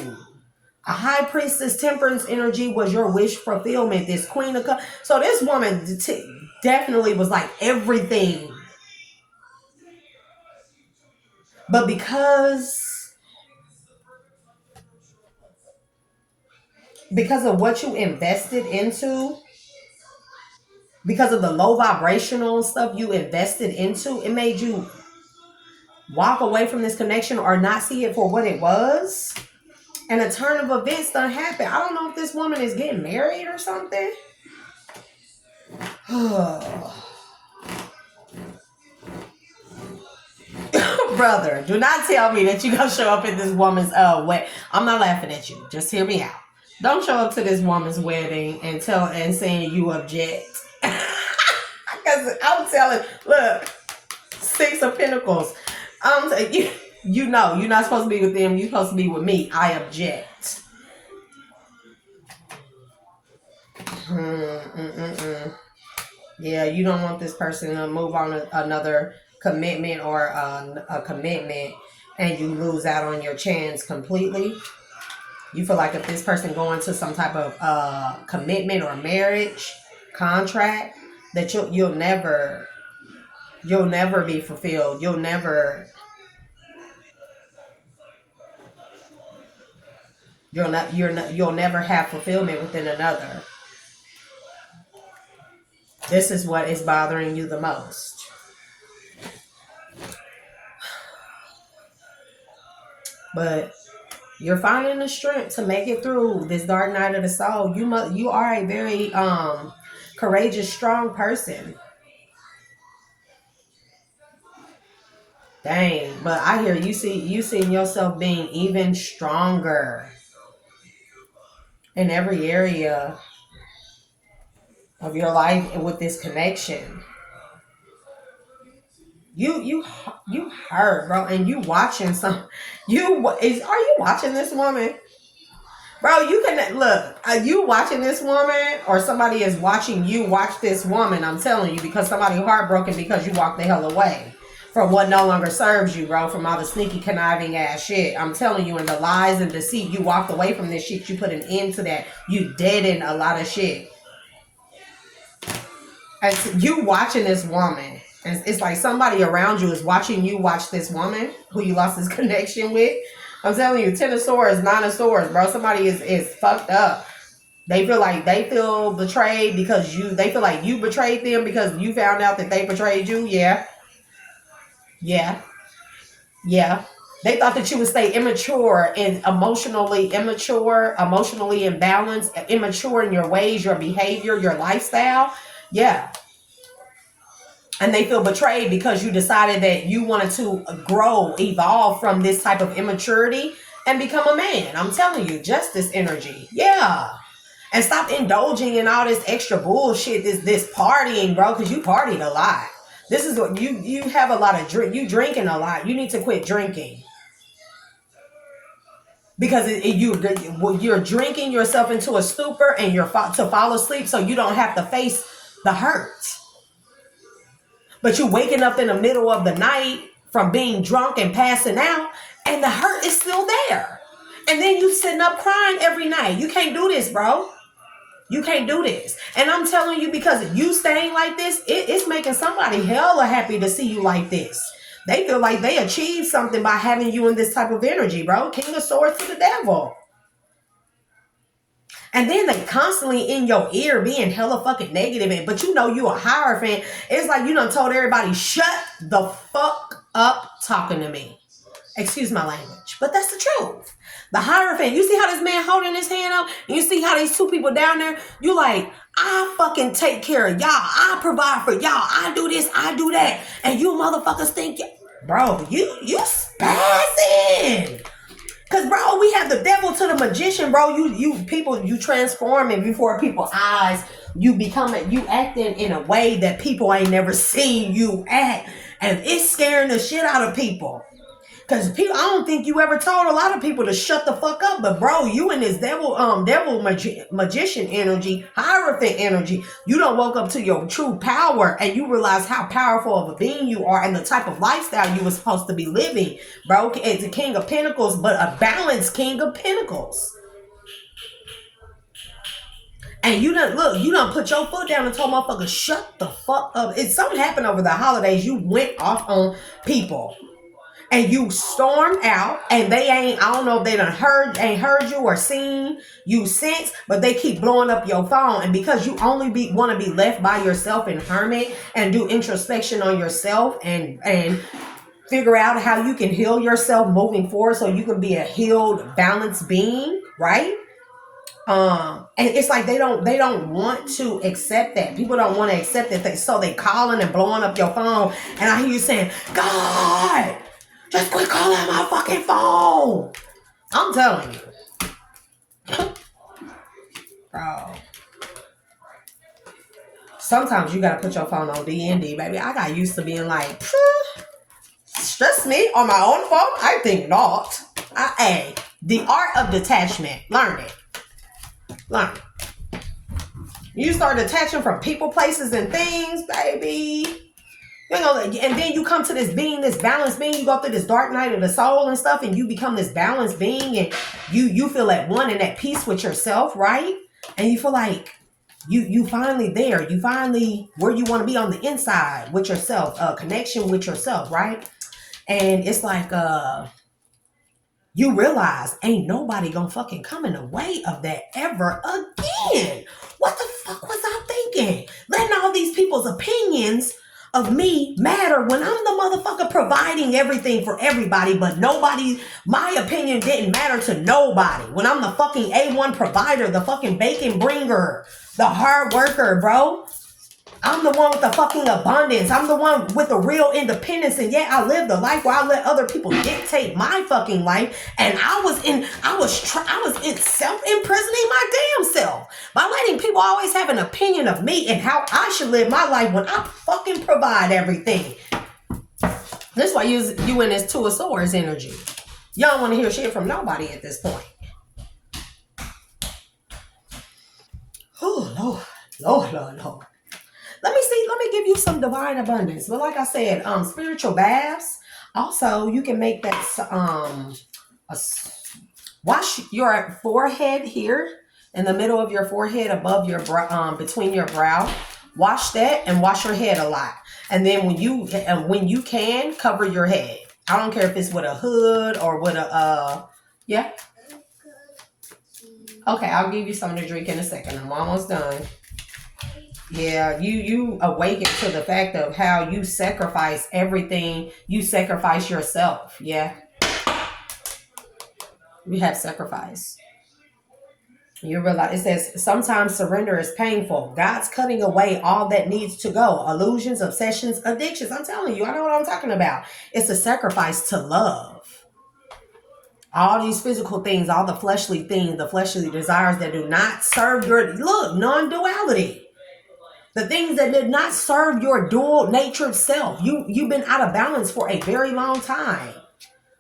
a high priestess temperance energy was your wish fulfillment. This queen of cups. So this woman definitely was like everything. But because of what you invested into, because of the low vibrational stuff you invested into, it made you walk away from this connection or not see it for what it was. And a turn of events done happen. I don't know if this woman is getting married or something. Brother, do not tell me that you gonna show up at this woman's wedding. I'm not laughing at you. Just hear me out. Don't show up to this woman's wedding and saying you object. Because I'm telling, look, Six of Pentacles. You know, you're not supposed to be with them. You're supposed to be with me. I object. Yeah, you don't want this person to move on another commitment or a commitment and you lose out on your chance completely. You feel like if this person go into some type of commitment or marriage contract, that you'll never be fulfilled. You'll never have fulfillment within another. This is what is bothering you the most. But you're finding the strength to make it through this dark night of the soul. You are a very courageous, strong person. Dang, but I hear you seeing yourself being even stronger in every area of your life and with this connection. You heard, bro, and you watching are you watching this woman? Bro, you can look, are you watching this woman or somebody is watching you watch this woman? I'm telling you, because somebody heartbroken because you walked the hell away from what no longer serves you, bro, from all the sneaky conniving ass shit. I'm telling you, in the lies and deceit, you walked away from this shit. You put an end to that. You deadened a lot of shit. And you watching this woman, and it's like somebody around you is watching you watch this woman who you lost this connection with. I'm telling you, 10 of swords, 9 of swords, bro. Somebody is fucked up. They feel betrayed because they feel like you betrayed them because you found out that they betrayed you. Yeah. They thought that you would stay immature and emotionally imbalanced, immature in your ways, your behavior, your lifestyle. Yeah. And they feel betrayed because you decided that you wanted to grow, evolve from this type of immaturity and become a man. I'm telling you, justice energy. Yeah. And stop indulging in all this extra bullshit, this partying, bro, because you partied a lot. This is what you have a lot of drink. You drinking a lot. You need to quit drinking. Because you're drinking yourself into a stupor and you're to fall asleep so you don't have to face the hurt. But you're waking up in the middle of the night from being drunk and passing out, and the hurt is still there. And then you sitting up crying every night. You can't do this, bro. You can't do this. And I'm telling you, because you staying like this, it's making somebody hella happy to see you like this. They feel like they achieved something by having you in this type of energy, bro. King of Swords to the devil. And then they constantly in your ear being hella fucking negative. But you know you a Hierophant. It's like you done told everybody, shut the fuck up talking to me. Excuse my language. But that's the truth. The Hierophant. You see how this man holding his hand up? And you see how these two people down there? You like, I fucking take care of y'all. I provide for y'all. I do this. I do that. And you motherfuckers think, bro, you spazzing. Cause bro, we have the devil to the magician, bro. You transforming before people's eyes. You acting in a way that people ain't never seen you act. And it's scaring the shit out of people. Cause people, I don't think you ever told a lot of people to shut the fuck up. But bro, you in this magician energy, hierophant energy. You don't woke up to your true power, and you realize how powerful of a being you are, and the type of lifestyle you were supposed to be living, bro. It's a King of Pentacles, but a balanced King of Pentacles. And you done put your foot down and told motherfuckers, shut the fuck up. If something happened over the holidays, you went off on people. And you stormed out, and they I don't know if they ain't heard you or seen you since, but they keep blowing up your phone. And because you only want to be left by yourself and hermit and do introspection on yourself and figure out how you can heal yourself moving forward so you can be a healed, balanced being, right? And it's like they don't want to accept that. People don't want to accept that. So they calling and blowing up your phone. And I hear you saying, God, just quit calling my fucking phone. I'm telling you. Bro. Sometimes you gotta put your phone on D&D, baby. I got used to being like, stress me on my own phone? I think not. The art of detachment. Learn it. Learn. You start detaching from people, places, and things, baby. You know, and then you come to this being, this balanced being. You go through this dark night of the soul and stuff, and you become this balanced being, and you feel at one and at peace with yourself, right? And you feel like you finally there. You finally where you want to be on the inside with yourself, connection with yourself, right? And it's like you realize ain't nobody gonna fucking come in the way of that ever again. What the fuck was I thinking? Letting all these people's opinions of me matter when I'm the motherfucker providing everything for everybody, but my opinion didn't matter to nobody. When I'm the fucking A1 provider, the fucking bacon bringer, the hard worker, bro. I'm the one with the fucking abundance. I'm the one with the real independence. And yet I live the life where I let other people dictate my fucking life. And I was in self-imprisoning my damn self by letting people always have an opinion of me and how I should live my life when I fucking provide everything. This is why you in this Two of Swords energy. Y'all don't want to hear shit from nobody at this point. Oh, Lord. Let me give you some divine abundance. But like I said, spiritual baths. Also, you can make that wash your forehead here in the middle of your forehead, above your brow, between your brow. Wash that and wash your head a lot. And then when you can, cover your head. I don't care if it's with a hood or with a yeah. Okay, I'll give you something to drink in a second. I'm almost done. Yeah, you awaken to the fact of how you sacrifice everything. You sacrifice yourself. Yeah. You have sacrifice. You realize it says sometimes surrender is painful. God's cutting away all that needs to go. Illusions, obsessions, addictions. I'm telling you, I know what I'm talking about. It's a sacrifice to love. All these physical things, all the fleshly things, the fleshly desires that do not serve your non-duality. The things that did not serve your dual-natured self. You've been out of balance for a very long time.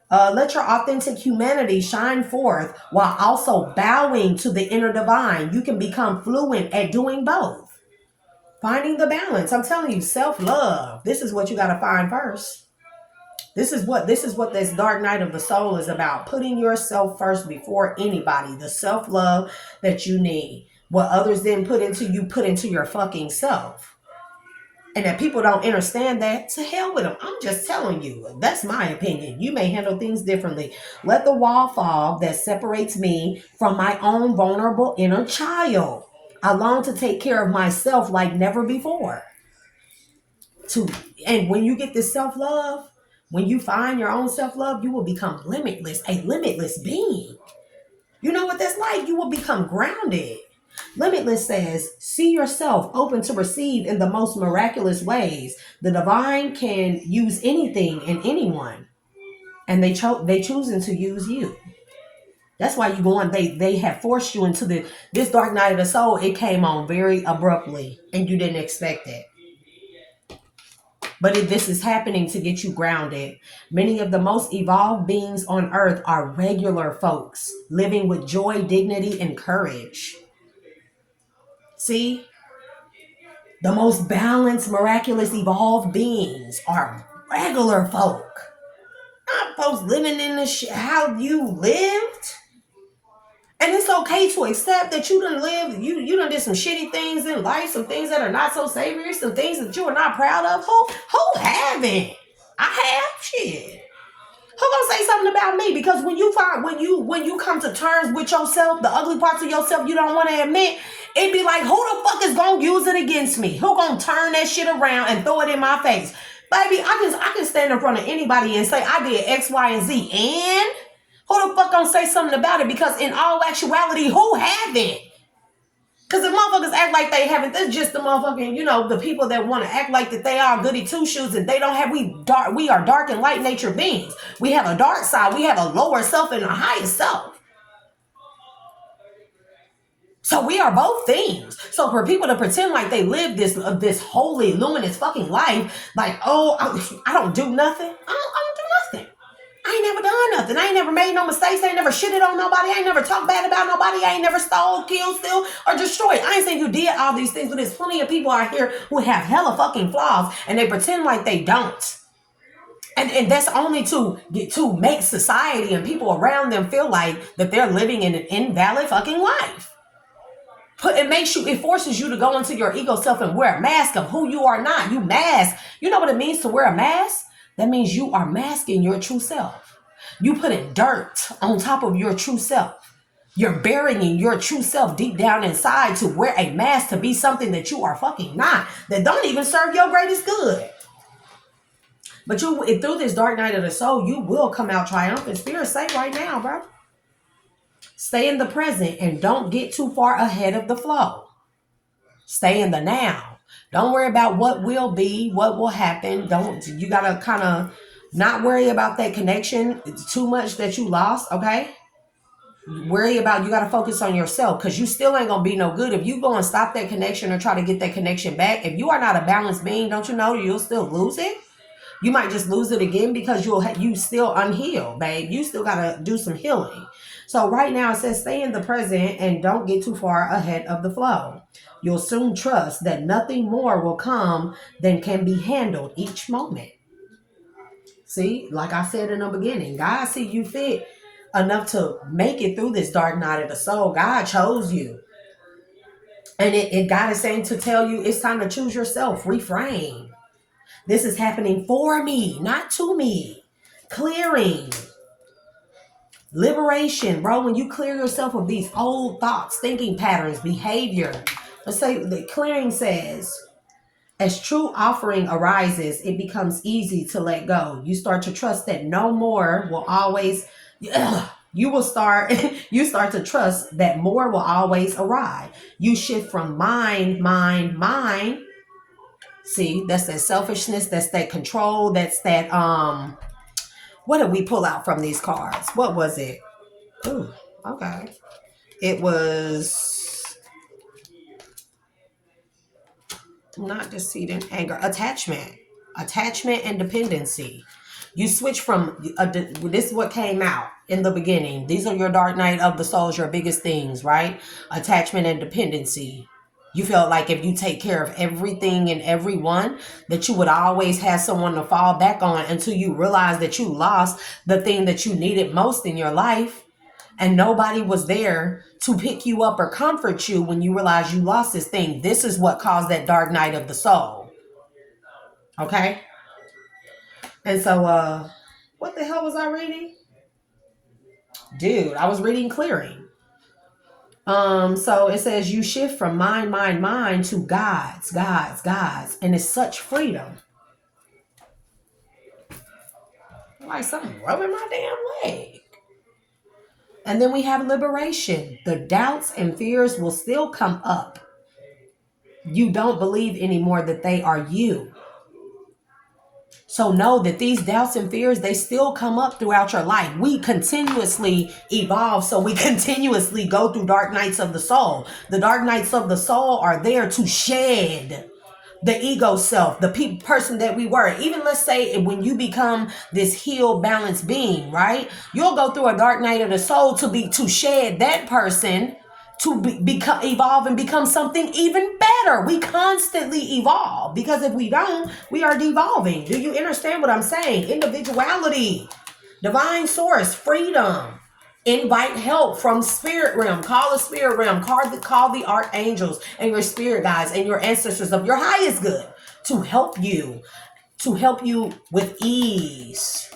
Let your authentic humanity shine forth while also bowing to the inner divine. You can become fluent at doing both. Finding the balance. I'm telling you, self-love. This is what you got to find first. This is what this dark night of the soul is about. Putting yourself first before anybody. The self-love that you need. What others didn't put into you, put into your fucking self. And that people don't understand that, to hell with them. I'm just telling you. That's my opinion. You may handle things differently. Let the wall fall that separates me from my own vulnerable inner child. I long to take care of myself like never before. And when you get this self-love, when you find your own self-love, you will become limitless, a limitless being. You know what that's like? You will become grounded. Limitless says, see yourself open to receive in the most miraculous ways. The divine can use anything and anyone. And they choosing to use you. That's why you go on. They have forced you into this dark night of the soul. It came on very abruptly and you didn't expect it. But this is happening to get you grounded. Many of the most evolved beings on earth are regular folks living with joy, dignity, and courage. See? The most balanced, miraculous, evolved beings are regular folk. Not folks living in the how you lived. And it's okay to accept that you done lived, you done did some shitty things in life, some things that are not so savory, some things that you are not proud of. Who haven't? I have shit. Who gonna say something about me? Because when you come to terms with yourself, the ugly parts of yourself you don't want to admit, it'd be like, who the fuck is gonna use it against me? Who gonna turn that shit around and throw it in my face? Baby, I can stand in front of anybody and say I did X, Y, and Z, and who the fuck gonna say something about it? Because in all actuality, who haven't? Because if motherfuckers act like they haven't, that's just the motherfucking, the people that want to act like that they are goody two shoes and they don't have, we are dark and light nature beings. We have a dark side, we have a lower self and a higher self. So we are both things. So for people to pretend like they live this holy, luminous fucking life, like, oh, I don't do nothing. I don't do nothing. I ain't never done nothing. I ain't never made no mistakes. I ain't never shitted on nobody. I ain't never talked bad about nobody. I ain't never stole, killed, steal, or destroyed. I ain't saying you did all these things, but there's plenty of people out here who have hella fucking flaws and they pretend like they don't. And that's only to make society and people around them feel like that they're living in an invalid fucking life. It forces you to go into your ego self and wear a mask of who you are not. You mask. You know what it means to wear a mask? That means you are masking your true self. You putting dirt on top of your true self. You're burying your true self deep down inside to wear a mask to be something that you are fucking not. That don't even serve your greatest good. But through this dark night of the soul, you will come out triumphant. Spirit say right now, bro. Stay in the present and don't get too far ahead of the flow. Stay in the now. Don't worry about what will be, what will happen. You gotta kind of not worry about that connection too much that you lost, okay? You gotta focus on yourself because you still ain't gonna be no good. If you go and stop that connection or try to get that connection back, if you are not a balanced being, don't you know you'll still lose it? You might just lose it again because you still unhealed, babe. You still gotta do some healing. So right now it says stay in the present and don't get too far ahead of the flow. You'll soon trust that nothing more will come than can be handled each moment. See, like I said in the beginning, God see you fit enough to make it through this dark night of the soul. God chose you. And God is saying to tell you it's time to choose yourself. Reframe. This is happening for me, not to me. Clearing. Liberation, bro. When you clear yourself of these old thoughts, thinking patterns, behavior. Let's say the clearing says, as true offering arises, it becomes easy to let go. You start to trust that no more will always, you start to trust that more will always arrive. You shift from mind. See, that's that selfishness, that's that control, that's that, what did we pull out from these cards? What was it? Ooh, okay. It was not deceit and anger, attachment and dependency. You switch from this is what came out in the beginning. These are your dark night of the souls, your biggest things, right? Attachment and dependency. You felt like if you take care of everything and everyone, that you would always have someone to fall back on until you realize that you lost the thing that you needed most in your life. And nobody was there to pick you up or comfort you when you realize you lost this thing. This is what caused that dark night of the soul. Okay? And so, what the hell was I reading? Dude, I was reading Clearing. So it says you shift from mind to God's. And it's such freedom. Like something rubbing my damn leg. And then we have liberation. The doubts and fears will still come up. You don't believe anymore that they are you. So know that these doubts and fears, they still come up throughout your life. We continuously evolve, so we continuously go through dark nights of the soul. The dark nights of the soul are there to shed the ego self, the person that we were. Even let's say when you become this healed, balanced being, right? You'll go through a dark night of the soul to shed that person, to become evolve and become something even better. We constantly evolve, because if we don't, we are devolving. Do you understand what I'm saying? Individuality, divine source, freedom. Invite help from spirit realm. Call the spirit realm. Call the archangels and your spirit guides and your ancestors of your highest good to help you, with ease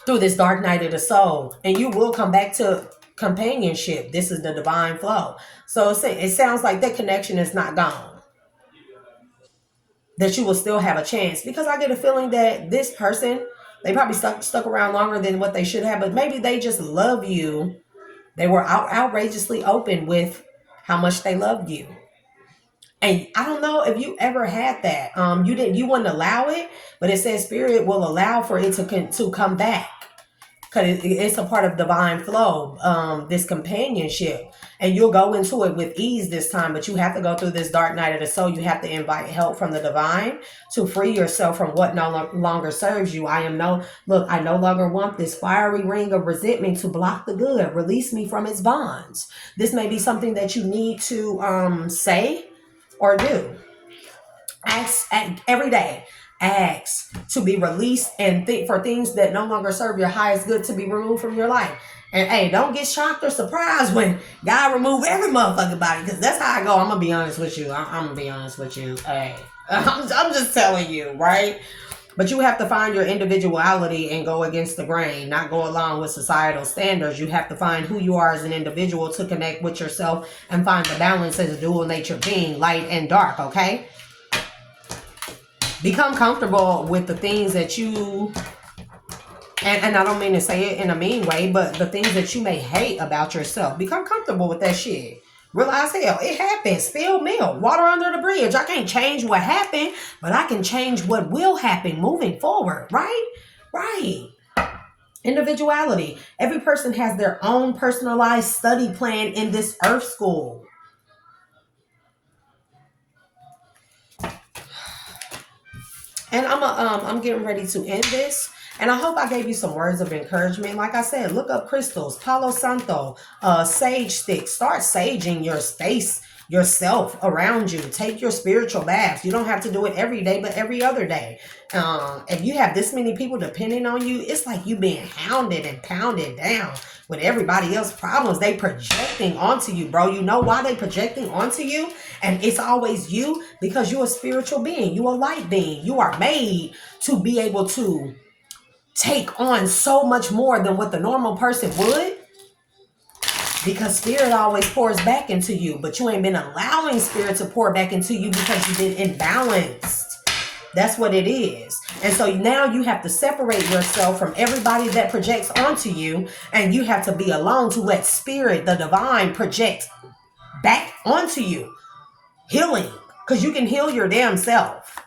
through this dark night of the soul. And you will come back to companionship. This is the divine flow. So it sounds like that connection is not gone, that you will still have a chance, because I get a feeling that this person, they probably stuck around longer than what they should have, but maybe they just love you. They were outrageously open with how much they loved you. And I don't know if you ever had that. You wouldn't allow it, but it says spirit will allow for it to come back, because it's a part of divine flow, this companionship. And you'll go into it with ease this time, but you have to go through this dark night of the soul. You have to invite help from the divine to free yourself from what no longer serves you. I no longer want this fiery ring of resentment to block the good. Release me from its bonds. This may be something that you need to say or do. Ask every day. Ask to be released, and think for things that no longer serve your highest good to be removed from your life. And hey, don't get shocked or surprised when God remove every motherfucking body, because that's how I go. I'm gonna be honest with you. I'm gonna be honest with you. Hey, I'm just telling you, right? But you have to find your individuality and go against the grain, not go along with societal standards. You have to find who you are as an individual to connect with yourself and find the balance as a dual nature being, light and dark, okay? Become comfortable with the things that you, and I don't mean to say it in a mean way, but the things that you may hate about yourself. Become comfortable with that shit. Realize, hell, it happens. Spill milk, water under the bridge. I can't change what happened, but I can change what will happen moving forward, right? Right. Individuality. Every person has their own personalized study plan in this earth school. And I'm getting ready to end this. And I hope I gave you some words of encouragement. Like I said, look up crystals, Palo Santo, sage sticks. Start saging your space, yourself around you. Take your spiritual baths. You don't have to do it every day, but every other day. If you have this many people depending on you, it's like you being hounded and pounded down with everybody else's problems. They projecting onto you, bro. You know why they projecting onto you? And it's always you, because you're a spiritual being. You're a light being. You are made to be able to take on so much more than what the normal person would, because spirit always pours back into you, but you ain't been allowing spirit to pour back into you because you've been imbalanced. That's what it is. And so now you have to separate yourself from everybody that projects onto you, and you have to be alone to let spirit, the divine, project back onto you. Healing, because you can heal your damn self.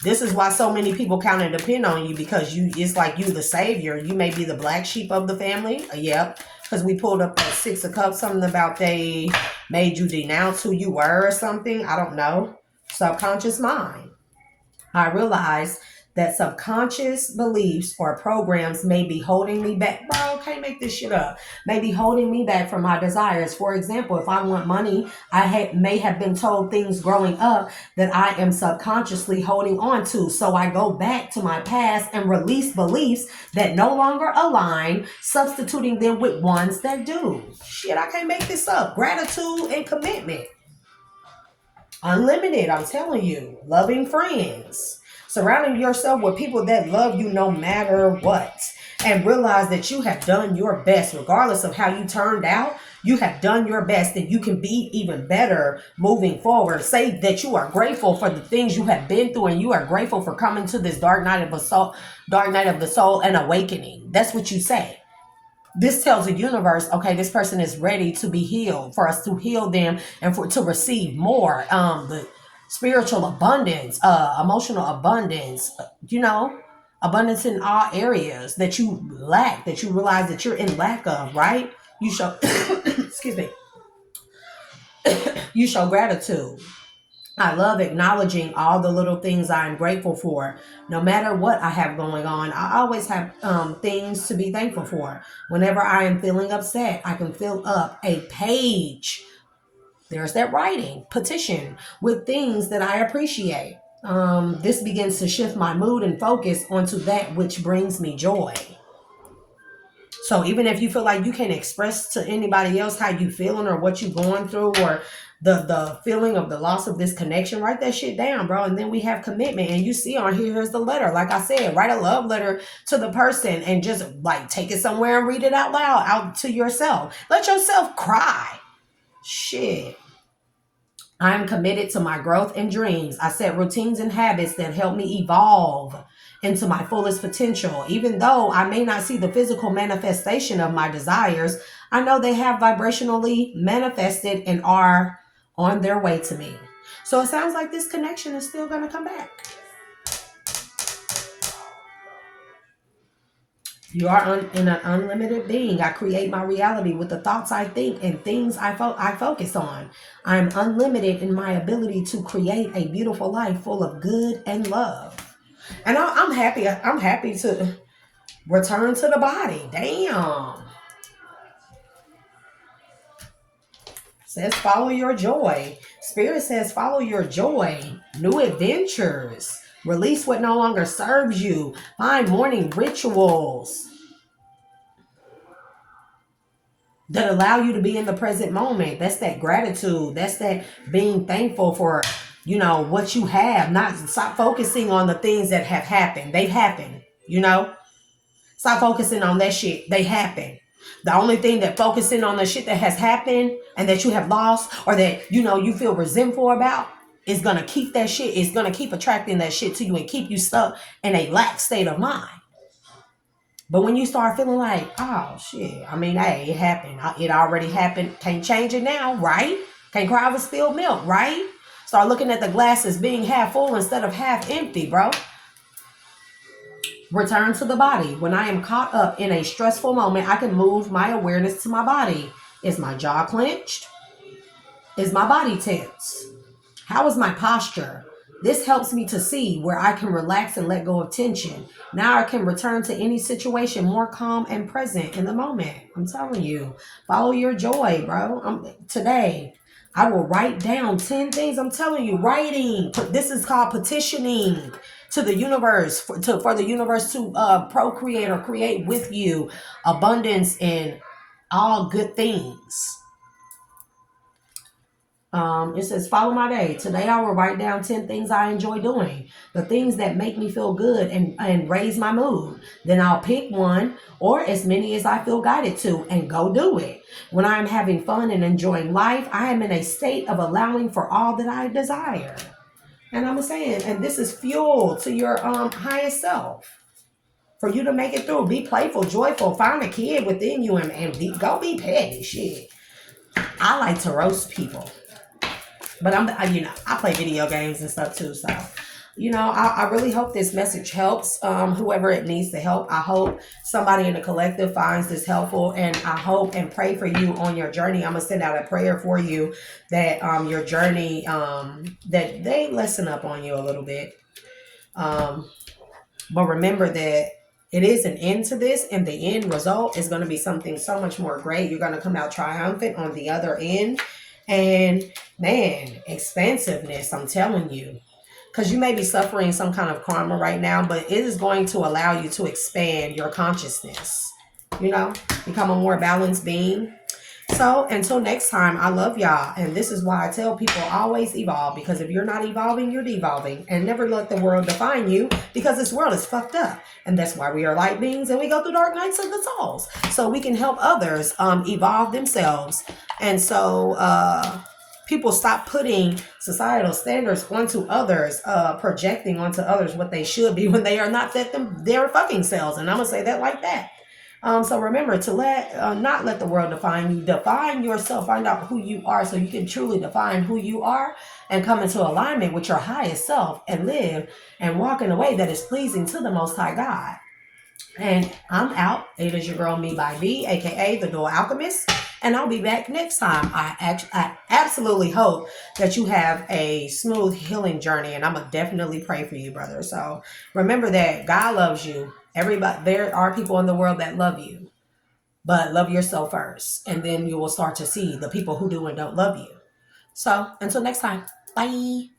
This is why so many people count and depend on you, because it's like you the savior. You may be the black sheep of the family. Yep. Because we pulled up that 6 of Cups, something about they made you denounce who you were or something. I don't know. Subconscious mind. I realized that subconscious beliefs or programs may be holding me back. Bro, can't make this shit up. May be holding me back from my desires. For example, if I want money, I may have been told things growing up that I am subconsciously holding on to. So I go back to my past and release beliefs that no longer align, substituting them with ones that do. Shit, I can't make this up. Gratitude and commitment. Unlimited, I'm telling you. Loving friends. Surrounding yourself with people that love you no matter what. And realize that you have done your best. Regardless of how you turned out, you have done your best, and you can be even better moving forward. Say that you are grateful for the things you have been through, and you are grateful for coming to this dark night of the soul and awakening. That's what you say. This tells the universe, okay, this person is ready to be healed, for us to heal them and to receive more. The spiritual abundance, emotional abundance, abundance in all areas that you lack, that you realize that you're in lack of, right? You show, excuse me, you show gratitude. I love acknowledging all the little things I'm grateful for. No matter what I have going on, I always have things to be thankful for. Whenever I am feeling upset, I can fill up a page. There's that writing petition with things that I appreciate. This begins to shift my mood and focus onto that which brings me joy. So even if you feel like you can't express to anybody else how you feeling or what you going through or the feeling of the loss of this connection, write that shit down, bro. And then we have commitment. And you see on here, here's the letter. Like I said, write a love letter to the person and just like take it somewhere and read it out loud out to yourself. Let yourself cry. Shit. I'm committed to my growth and dreams. I set routines and habits that help me evolve into my fullest potential. Even though I may not see the physical manifestation of my desires, I know they have vibrationally manifested and are on their way to me. So it sounds like this connection is still going to come back. You are in an unlimited being. I create my reality with the thoughts I think and things I focus on. I'm unlimited in my ability to create a beautiful life full of good and love. And I'm happy. I'm happy to return to the body. Damn. Says follow your joy. Spirit says follow your joy. New adventures. Release what no longer serves you. Find morning rituals that allow you to be in the present moment. That's that gratitude. That's that being thankful for, what you have. Not stop focusing on the things that have happened. They've happened, Stop focusing on that shit. They happen. The only thing that focusing on the shit that has happened and that you have lost or that, you feel resentful about is going to keep that shit. It's going to keep attracting that shit to you and keep you stuck in a lack state of mind. But when you start feeling like, oh, shit, hey, it happened. It already happened. Can't change it now, right? Can't cry over spilled milk, right? Start looking at the glass as being half full instead of half empty, bro. Return to the body. When I am caught up in a stressful moment, I can move my awareness to my body. Is my jaw clenched? Is my body tense? How is my posture? This helps me to see where I can relax and let go of tension. Now I can return to any situation more calm and present in the moment. I'm telling you, follow your joy, bro. Today, I will write down 10 things. I'm telling you, writing. This is called petitioning to the universe, for the universe to procreate or create with you abundance and all good things. It says, follow my day. Today I will write down 10 things I enjoy doing. The things that make me feel good and raise my mood. Then I'll pick one or as many as I feel guided to and go do it. When I am having fun and enjoying life, I am in a state of allowing for all that I desire. And I'm saying, and this is fuel to your highest self. For you to make it through. Be playful, joyful. Find a kid within you and go be petty. Shit. I like to roast people. But I play video games and stuff too. So, I really hope this message helps whoever it needs to help. I hope somebody in the collective finds this helpful. And I hope and pray for you on your journey. I'm going to send out a prayer for you that your journey, that they lessen up on you a little bit. But remember that it is an end to this, and the end result is going to be something so much more great. You're going to come out triumphant on the other end. And man, expansiveness, I'm telling you, because you may be suffering some kind of karma right now, but it is going to allow you to expand your consciousness, become a more balanced being. So until next time, I love y'all. And this is why I tell people always evolve, because if you're not evolving, you're devolving. And never let the world define you, because this world is fucked up. And that's why we are light beings and we go through dark nights of the souls. So we can help others evolve themselves. And so people stop putting societal standards onto others, projecting onto others what they should be when they are not their fucking selves. And I'm going to say that like that. So remember to not let the world define you. Define yourself. Find out who you are so you can truly define who you are and come into alignment with your highest self and live and walk in a way that is pleasing to the Most High God. And I'm out. It is your girl, Me by V, aka the Dual Alchemist. And I'll be back next time. I absolutely hope that you have a smooth healing journey. And I'm going to definitely pray for you, brother. So remember that God loves you. Everybody, there are people in the world that love you, but love yourself first. And then you will start to see the people who do and don't love you. So until next time, bye.